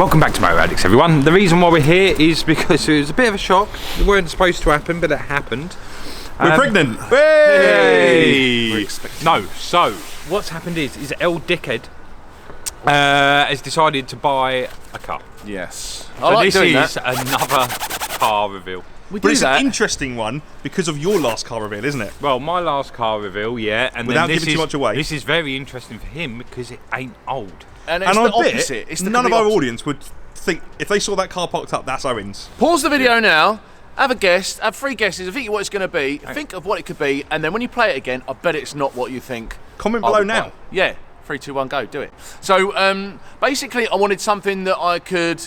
Welcome back to Motor Addicts, everyone. The reason why we're here is because it was a bit of a shock. It weren't supposed to happen, but it happened. We're pregnant. Hey! No, so what's happened is El Dickhead has decided to buy a car. Yes. So this is another car reveal. But it's an interesting one because of your last car reveal, isn't it? Well, my last car reveal, yeah. And without then giving too much away. This is very interesting for him because it ain't old. And it's the opposite. It's none of our audience would think, if they saw that car parked up, that's Owen's. Pause the video now, have a guess, have 3 guesses, think of what it's going to be, think of what it could be, and then when you play it again, I bet it's not what you think. Comment below now. Yeah, 3, 2, 1, go, do it. So, basically, I wanted something that I could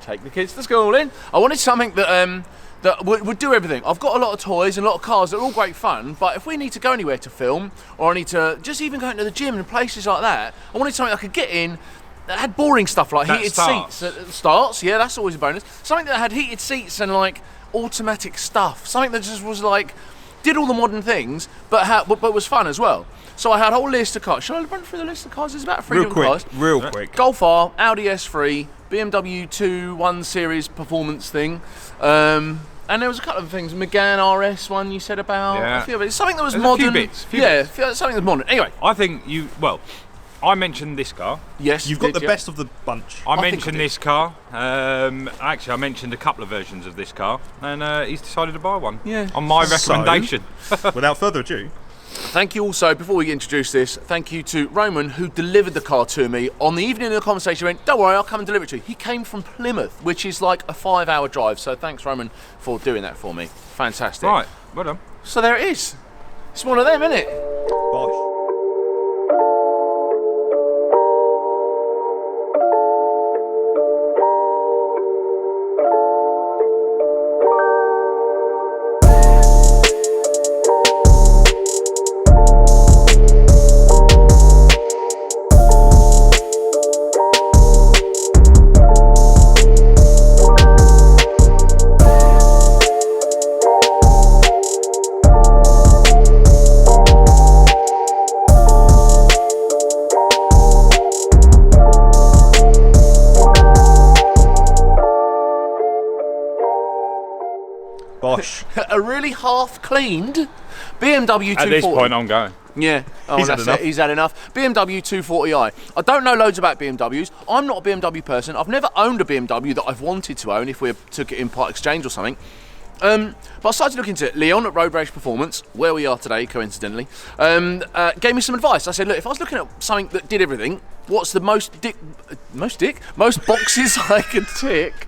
take the kids to school in. I wanted something that that would do everything. I've got a lot of toys and a lot of cars that are all great fun, but if we need to go anywhere to film, or I need to just even go into the gym and places like that, I wanted something I could get in that had boring stuff like heated seats. Starts, yeah, that's always a bonus. Something that had heated seats and like automatic stuff. Something that just was like, did all the modern things, but was fun as well. So I had a whole list of cars. Shall I run through the list of cars? There's about 3 different cars. Real quick. Golf R, Audi S3, BMW 2 1 Series performance thing. And there was a couple of things. Megane RS one you said about. Yeah. A few of it. Something that was modern. A few bits. Something that's modern. Anyway. I think I mentioned this car. Yes. You've got the best of the bunch. I mentioned this car. Actually, I mentioned a couple of versions of this car, and he's decided to buy one. Yeah. On my recommendation. Without further ado. Thank you also, before we introduce this, thank you to Roman, who delivered the car to me on the evening of the conversation. He went, don't worry, I'll come and deliver it to you. He came from Plymouth, which is like a 5-hour drive. So thanks, Roman, for doing that for me. Fantastic. Right, well done. So there it is. It's one of them, isn't it? Bosh. Bosh. A really half-cleaned BMW 240. At this point, I'm going. Yeah, He's had enough. He's had enough. BMW 240i. I don't know loads about BMWs. I'm not a BMW person. I've never owned a BMW that I've wanted to own if we took it in part exchange or something. But I started looking into it. Leon at Road Rage Performance, where we are today, coincidentally, gave me some advice. I said, look, if I was looking at something that did everything, what's the most boxes I could tick?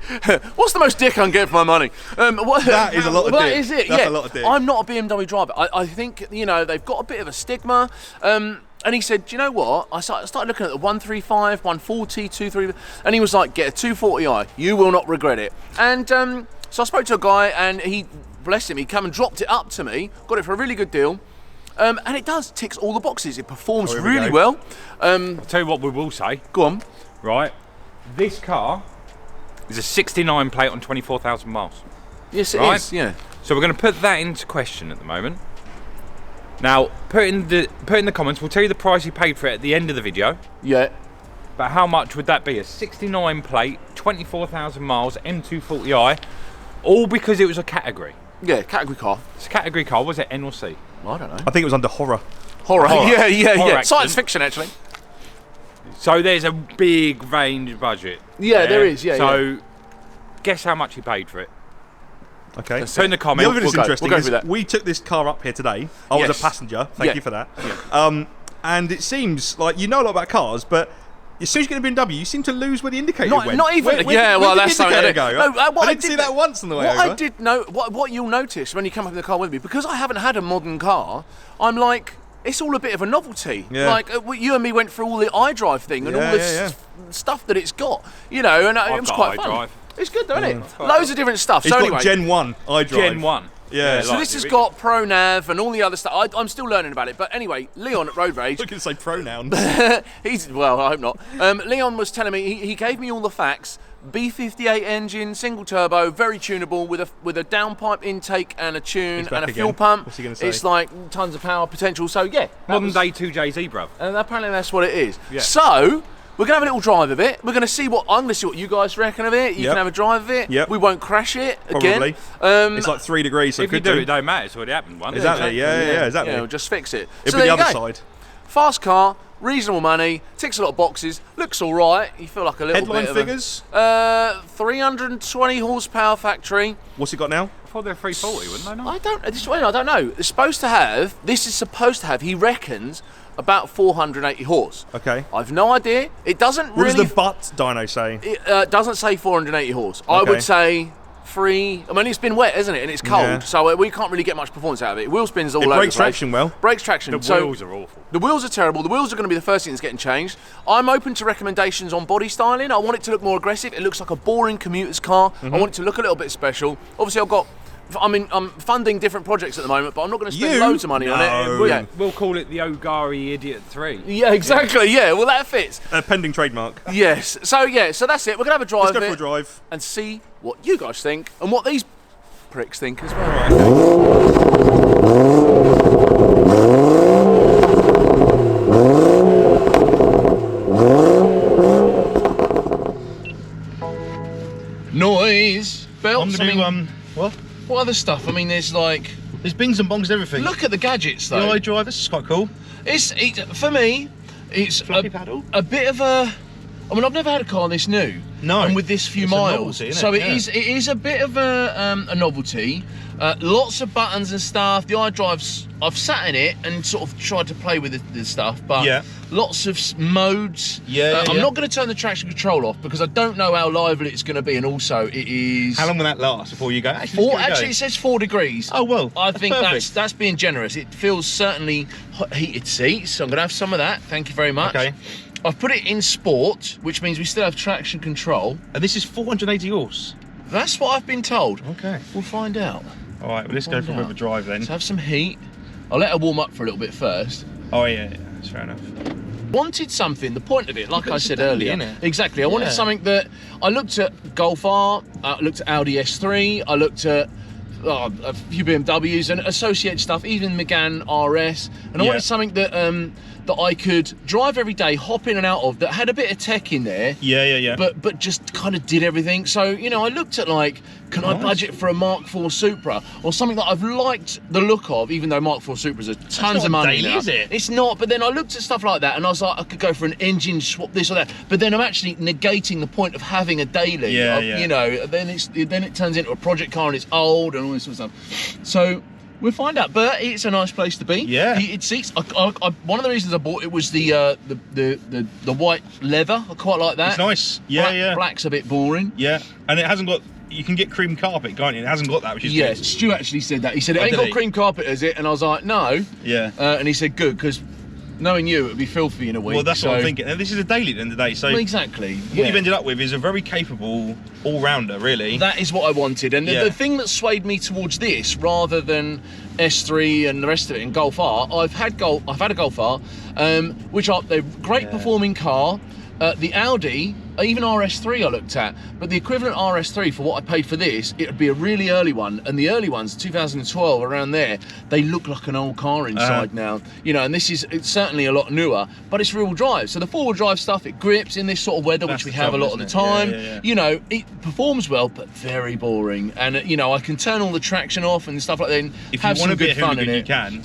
What's the most dick I can get for my money? That is a lot of dick. That is it, That's yeah. a lot of dick. I'm not a BMW driver. I think, you know, they've got a bit of a stigma. And he said, do you know what? I started looking at the 135, 140, 230, and he was like, get a 240i. You will not regret it. And so I spoke to a guy, and he, bless him, he came and dropped it up to me, got it for a really good deal. And it ticks all the boxes. It performs really well. I'll tell you what we will say. Go on. Right, this car is a 69 plate on 24,000 miles. Yes, it is, yeah. So we're going to put that into question at the moment. Now, put in the comments, we'll tell you the price you paid for it at the end of the video. Yeah. But how much would that be? A 69 plate, 24,000 miles, M240i, all because it was a category. Yeah, category car. It's a category car, was it N or C? I don't know. I think it was under horror. Horror. Yeah. Horror Science fiction, actually. So there's a big range budget. Yeah, there is, yeah. So guess how much you paid for it. Okay. Put in the comments. The other thing that's interesting we'll go is through that. we took this car up here today. I was a passenger. Thank you for that. Yeah. And it seems like you know a lot about cars, but as soon as you get a BMW, you seem to lose where the indicator went. Not even. Where That's did the something. indicator go? No, I didn't see that once on the way over. I did know. What you'll notice when you come up in the car with me, because I haven't had a modern car, I'm like, it's all a bit of a novelty. Yeah. Like you and me went through all the iDrive thing and all this stuff that it's got, you know, and it was quite fun. It's good though, isn't it? Loads of different stuff. It's so got anyway, Gen 1 iDrive. Gen 1. Yeah. so this has got Pro Nav and all the other stuff. I'm still learning about it, but anyway, Leon at Road Rage. I was going to say pronouns. Well, I hope not. Leon was telling me he gave me all the facts. B58 engine, single turbo, very tunable with a downpipe intake and a tune and a fuel pump. What's he going to say? It's like tons of power potential. So yeah, Modern day 2JZ, bruv. and apparently that's what it is. Yeah. So We're gonna have a little drive of it. We're gonna see what I'm gonna see what you guys reckon of it. You can have a drive of it. Yep. We won't crash it again. Probably. It's like 3 degrees, so if you do it, don't matter. It's already happened once. Exactly. Yeah, exactly. Yeah, we'll just fix it. It'll So be there the you other go. side. Fast car, reasonable money, ticks a lot of boxes, looks all right. You feel like a little Headline bit figures. of 320 horsepower factory. What's it got now? I thought they were 340, wouldn't they? No? I don't know. It's supposed to have. This is supposed to have. He reckons about 480 horse. Okay. I've no idea. It doesn't What really. does the butt dyno say? It doesn't say 480 horse. I would say 3. I mean, it's been wet, isn't it? And it's cold, so we can't really get much performance out of it. Wheel spins all over. It brakes traction well. Brakes traction. The wheels are awful. The wheels are terrible. The wheels are going to be the first thing that's getting changed. I'm open to recommendations on body styling. I want it to look more aggressive. It looks like a boring commuter's car. I want it to look a little bit special. Obviously, I'm funding different projects at the moment, but I'm not going to spend loads of money on it. We'll call it the Ogari Idiot 3. Yeah, exactly. Yeah, well, that fits. Pending trademark. Yes. So that's it. We're going to have a drive. Let's go for a drive and see what you guys think and what these pricks think as well. Noise. Belts. I'm gonna do what? What other stuff? I mean, there's bings and bongs, everything. Look at the gadgets though. The iDrive, this is quite cool. It's for me. It's a bit of a. I mean, I've never had a car this new. No. And with this few It's a miles, novelty, isn't so it? it is a bit of a novelty. Lots of buttons and stuff. The iDrive's, I've sat in it and sort of tried to play with the stuff, but lots of modes. I'm not going to turn the traction control off because I don't know how lively it's going to be, and also it is. How long will that last before you go? Actually, it says 4 degrees. Oh well, I think perfect. that's being generous. It feels certainly heated seats. So I'm going to have some of that. Thank you very much. Okay. I've put it in sport, which means we still have traction control. And this is 480 horse. That's what I've been told. Okay. We'll find out. All right, well, let's go for a bit of a drive then. Let's have some heat. I'll let her warm up for a little bit first. Oh yeah, that's fair enough. Wanted something, the point of it, like I said earlier. Innit? Exactly, I wanted something that, I looked at Golf R, I looked at Audi S3, I looked at a few BMWs and associated stuff, even Megane RS, and I wanted something that that I could drive every day, hop in and out of, that had a bit of tech in there. Yeah. But just kind of did everything. So, you know, I looked at can I budget for a Mark IV Supra or something that I've liked the look of, even though Mark IV Supras are tons of money now. Is it? It's not, but then I looked at stuff like that and I was like, I could go for an engine swap, this or that. But then I'm actually negating the point of having a daily. You know, then it turns into a project car and it's old and all this sort of stuff. So we'll find out, but it's a nice place to be. Yeah. Heated seats. One of the reasons I bought it was the white leather. I quite like that. It's nice. Yeah. Black's a bit boring. Yeah, and it hasn't got. You can get cream carpet, can't you? It hasn't got that, which is good. Stu actually said that. He said it ain't got cream carpet, is it? And I was like, no. Yeah. And he said good because knowing you, it would be filthy in a week. Well, that's what I'm thinking. And this is a daily at the end of the day. So exactly. What you've ended up with is a very capable all-rounder, really. That is what I wanted. And the thing that swayed me towards this, rather than S3 and the rest of it in Golf R, I've had a Golf R, which are they're great performing car. The Audi, even RS3 I looked at, but the equivalent RS3 for what I paid for this, it would be a really early one, and the early ones, 2012, around there, they look like an old car inside now. You know, and it's certainly a lot newer, but it's rear-wheel drive. So the four-wheel drive stuff, it grips in this sort of weather, which we have a lot of the time. Yeah. You know, it performs well, but very boring. And, you know, I can turn all the traction off and stuff like that and if have you want some to be good a fun in hooligan, it. you can.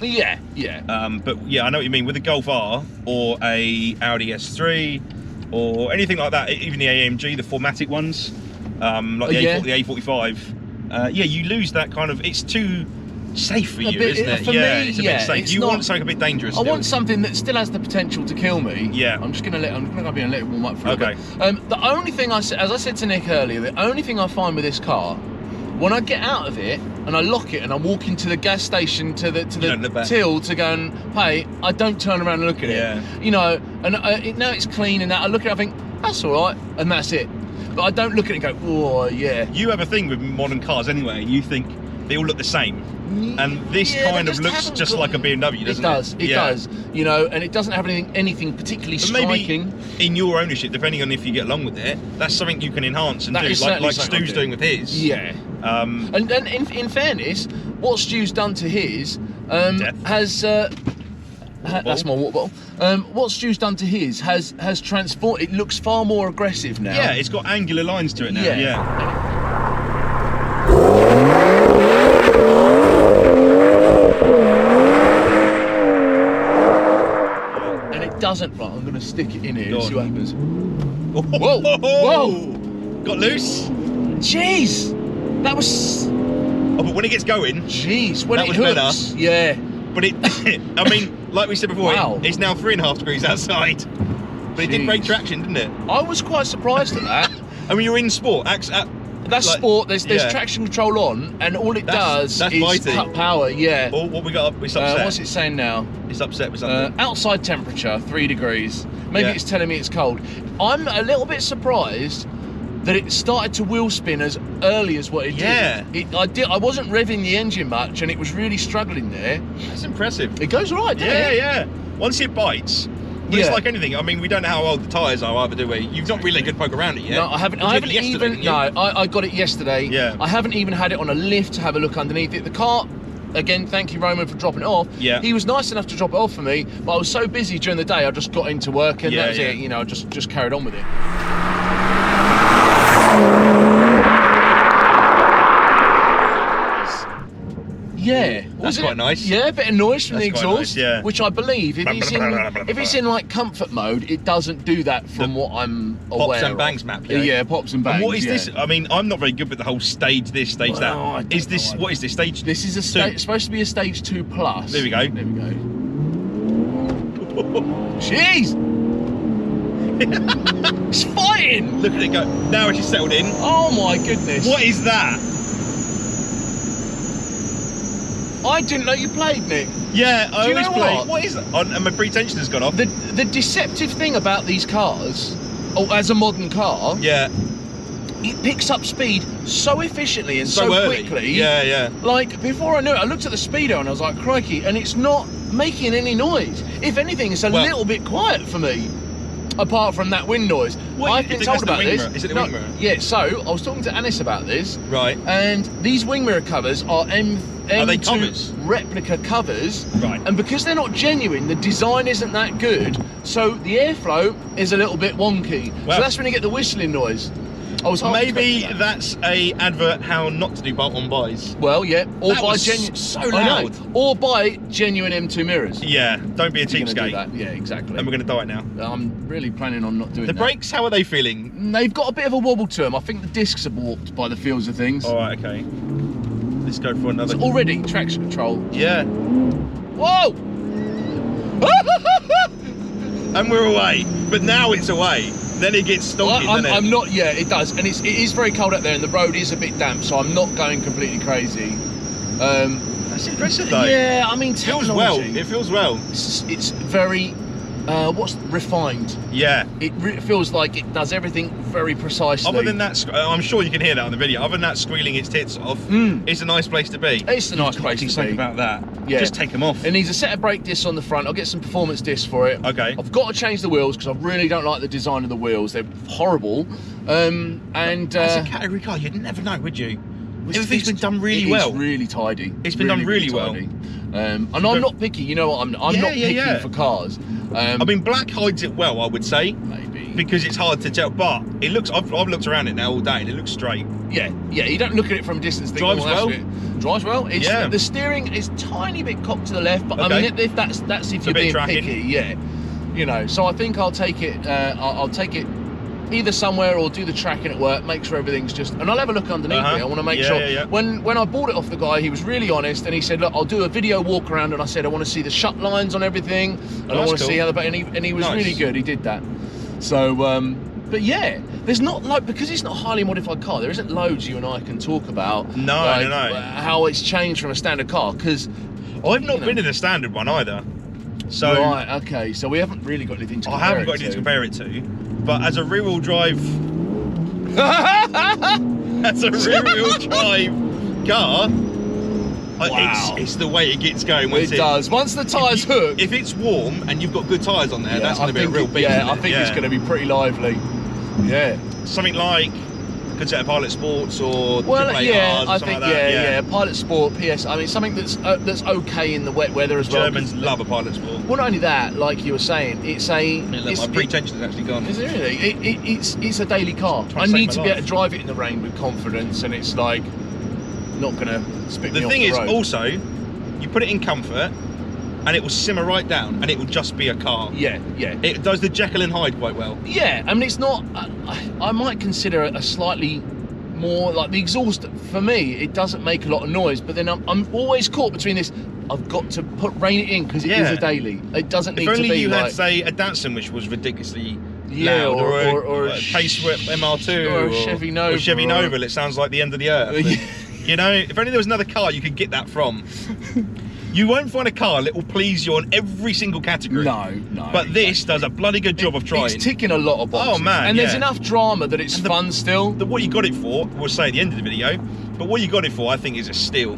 Yeah. But yeah, I know what you mean. With a Golf R or a Audi S3 or anything like that, even the AMG, the 4MATIC ones, like the A45, you lose that kind of. It's too safe for you, isn't it? For me, it's a bit safe. You want something a bit dangerous. I want something that still has the potential to kill me. Yeah. I'm gonna go and let it warm up for a bit. The only thing as I said to Nick earlier, the only thing I find with this car, when I get out of it and I lock it and I walk into the gas station to the till to go and pay, I don't turn around and look at it. You know, and now it's clean and that. I look at it, I think that's all right, and that's it. But I don't look at it and go, oh yeah. You have a thing with modern cars anyway. You think they all look the same, and this kind of looks just like a BMW, doesn't it? It does. You know, and it doesn't have anything particularly striking. Maybe in your ownership, depending on if you get along with it, that's something you can enhance and that do, like Stu's doing with his. Yeah. And in fairness, what Stu's done to his has That's my water bottle. What Stu's done to his has transformed. It looks far more aggressive now. Yeah, it's got angular lines to it now. Yeah. And it doesn't. Right, I'm going to stick it in here and see what happens. Whoa! Whoa! Got loose. Jeez, that was. Oh, but when it gets going, jeez, when that it was hooks, better. yeah. But it, I mean, like we said before, wow. It's now 3.5 degrees outside. But it did break traction, didn't it? I was quite surprised at that. I mean, you're in sport. That's like, sport. There's traction control on, and all it does is cut power. Yeah. Oh, what we got up? It's upset. What's it saying now? It's upset with something. Outside temperature 3 degrees. Maybe it's telling me it's cold. I'm a little bit surprised that it started to wheel spin as early as what it did. I wasn't revving the engine much, and it was really struggling there. That's impressive. It goes right, doesn't it? Yeah. Once it bites, but it's like anything. I mean, we don't know how old the tyres are either, do we? You've not really good poke around it yet. No, I haven't. I haven't even. No, I got it yesterday. Yeah. I haven't even had it on a lift to have a look underneath it. The car. Again, thank you, Roman, for dropping it off. Yeah. He was nice enough to drop it off for me, but I was so busy during the day, I just got into work and that was it. You know, I just carried on with it. Yeah, that's quite nice. Yeah, a bit of noise from the nice, exhaust, yeah. which I believe if it's in like comfort mode, it doesn't do that from what I'm aware Pops and of. bangs map. Yeah, pops and bangs. And what is this? I mean, I'm not very good with the whole stage this, stage that. Is this what is this stage? This is supposed to be a stage 2 plus. There we go. There we go. Jeez! It's fighting! Look at it go. Now it's just settled in. Oh my goodness. What is that? I didn't know you played, Nick. Yeah, I always play. What is that? And my pretension has gone off. The deceptive thing about these cars, as a modern car, it picks up speed so efficiently and so quickly. Yeah. Like, before I knew it, I looked at the speedo and I was like, crikey, and it's not making any noise. If anything, it's a little bit quiet for me. Apart from that wind noise. I've been told about this. Is it the wing mirror? Yeah, so I was talking to Anis about this. Right. And these wing mirror covers are M2 replica covers. Right. And because they're not genuine, the design isn't that good. So the airflow is a little bit wonky. So that's when you get the whistling noise. I was maybe that's a advert how not to do bolt-on buys. Well, yeah, or that buy was so loud. Or buy genuine M2 mirrors. Yeah, don't be a cheapskate. Yeah, exactly. And we're going to die now. I'm really planning on not doing that. The brakes, how are they feeling? They've got a bit of a wobble to them. I think the discs are warped by the feels of things. All right, okay. Let's go for another. It's already traction control. Yeah. Whoa! And we're away. But now it's away. Then it gets stonking, doesn't it? I'm not, yeah, it does. And it is very cold out there and the road is a bit damp, so I'm not going completely crazy. That's impressive though. Yeah, I mean, technology. It feels well. It's very, refined. Yeah. It feels like it does everything very precisely. Other than that, I'm sure you can hear that on the video. Other than that, squealing its tits off, it's a nice place to be. It's a nice place to be. Something about that. Yeah. Just take them off. It needs a set of brake discs on the front. I'll get some performance discs for it. Okay. I've got to change the wheels because I really don't like the design of the wheels. They're horrible. As a category car, you'd never know, would you? Everything's been done really well. It's really tidy. It's been done really well. And I'm not picky. You know what? I'm not picky for cars. I mean, black hides it well, I would say. Maybe. Because it's hard to tell, but it looks. I've looked around it now all day, and it looks straight. Yeah. You don't look at it from a distance. Drives well. Drives well. The steering is tiny bit cocked to the left, but I mean, if that's if you're being picky, yeah. You know, so I think I'll take it. I'll take it either somewhere or do the tracking at work, make sure everything's just, and I'll have a look underneath it. I want to make sure. Yeah. When I bought it off the guy, he was really honest, and he said, look, I'll do a video walk around, and I said I want to see the shut lines on everything, and I want to see how the, and he was really good. He did that. So, but yeah, there's not like, because it's not a highly modified car, there isn't loads you and I can talk about. No. How it's changed from a standard car, because I've not been in a standard one either. So right, okay, so we haven't really got anything to compare it to. I haven't got anything to compare it to, but as a rear-wheel drive, car, it's the way it gets going. It does. Once the tyres hook. If it's warm and you've got good tyres on there, that's going to be a real beast. Yeah, I think it's going to be pretty lively. Yeah. Something like good set of Pilot Sports or Well, AAA yeah, Rs or I something think like that. yeah, Pilot Sport, PS. I mean, something that's okay in the wet weather as well. Germans love a Pilot Sport. Well, not only that, like you were saying, it's a. My pretension has actually gone. Is it really? It's a daily car. I need to be able to drive it in the rain with confidence, and it's like not gonna spit me off the road. The thing is, also, you put it in comfort, and it will simmer right down, and it will just be a car. Yeah, yeah. It does the Jekyll and Hyde quite well. Yeah, I mean, it's not. I might consider it a slightly more like the exhaust. For me, it doesn't make a lot of noise, but then I'm always caught between this. I've got to rein it in because it is a daily. It doesn't need to be. If only you like, had, say, a Datsun which was ridiculously yeah, loud, or a Pace Whip MR2, or a Chevy Nova, or Chevy Nova. It sounds like the end of the earth. You know, if only there was another car you could get that from. You won't find a car that will please you on every single category. No. But this does a bloody good job of trying. It's ticking a lot of boxes. Oh man, and there's enough drama that it's fun still. What you got it for, we'll say at the end of the video, but what you got it for, I think, is a steal.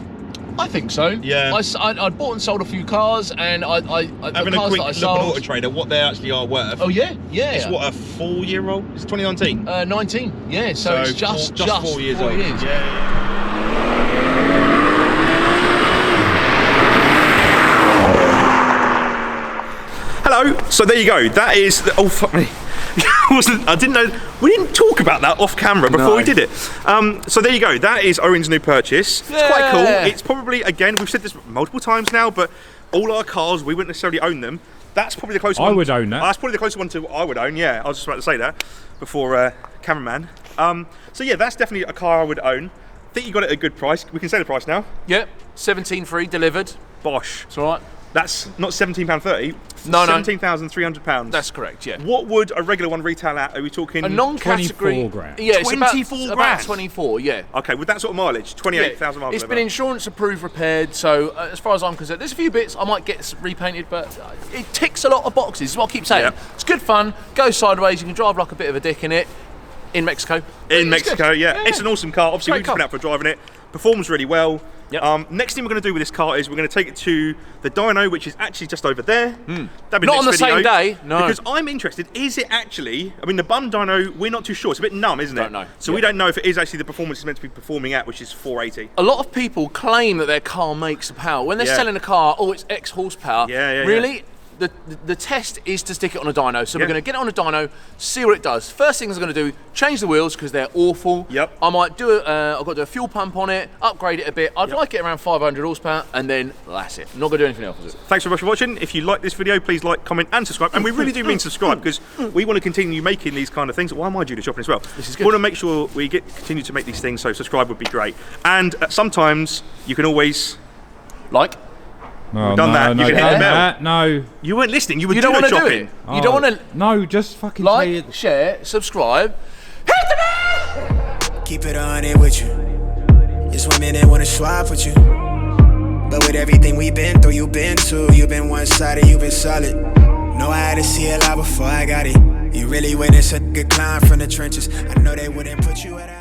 I think so. Yeah. I bought and sold a few cars, and having a quick look on Auto Trader, what they actually are worth. Oh yeah. It's what, a 4-year-old? It's 2019. 19. Yeah. So it's just 4 years old. Yeah. Hello. So there you go. That is. Oh fuck me. I didn't know. We didn't talk about that off camera before we did it. So there you go. That is Owen's new purchase. It's quite cool. It's probably, again, we've said this multiple times now, but all our cars, we wouldn't necessarily own them. That's probably the closest one. I would own that. That's probably the closest one to I would own. Yeah, I was just about to say that before cameraman. So yeah, that's definitely a car I would own. I think you got it at a good price. We can say the price now. Yep. 17.3 delivered. Bosh. It's all right. That's not £17.30. No. £17,300. That's correct. Yeah. What would a regular one retail at? Are we talking a non-category? 24 grand. Yeah, 24 grand. About 24. Yeah. Okay, with that sort of mileage, 28,000 miles. It's been insurance approved, repaired. So as far as I'm concerned, there's a few bits I might get repainted, but it ticks a lot of boxes. Is what I keep saying. Yeah. It's good fun. Goes sideways. You can drive like a bit of a dick in it. In Mexico. Yeah. It's an awesome car. Obviously, we've just been out for driving it. Performs really well. Yep. Next thing we're going to do with this car is we're going to take it to the dyno, which is actually just over there. That'd be Not on the video, same day, no. Because I'm interested, is it actually, I mean, the bum dyno, we're not too sure. It's a bit numb, isn't it? Don't know. So we don't know if it is actually the performance it's meant to be performing at, which is 480. A lot of people claim that their car makes the power. When they're selling a car, it's X horsepower. Really? The test is to stick it on a dyno. So we're going to get it on a dyno, see what it does. First thing I'm going to do, change the wheels because they're awful. Yep. I might do I've got to do a fuel pump on it, upgrade it a bit. I'd like it around 500 horsepower, and then that's it. I'm not going to do anything else with it. Thanks very much for watching. If you like this video, please like, comment, and subscribe. And we really do mean subscribe because we want to continue making these kind of things. Why am I due to shopping as well? This is good. We want to make sure we continue to make these things. So subscribe would be great. And sometimes you can always Like. No, done that. No, you can hit the bell. No. You weren't listening. You were You don't doing want to do shopping. it. You don't want to No, just fucking say it. like, share, subscribe. Hit the bell! Keep it on it with you. It's women that wanna swap with you. But with everything we've been through, you've been too. You've been one-sided, you've been solid. Know I had to see it live before I got it. You really witnessed a good climb from the trenches. I know they wouldn't put you at a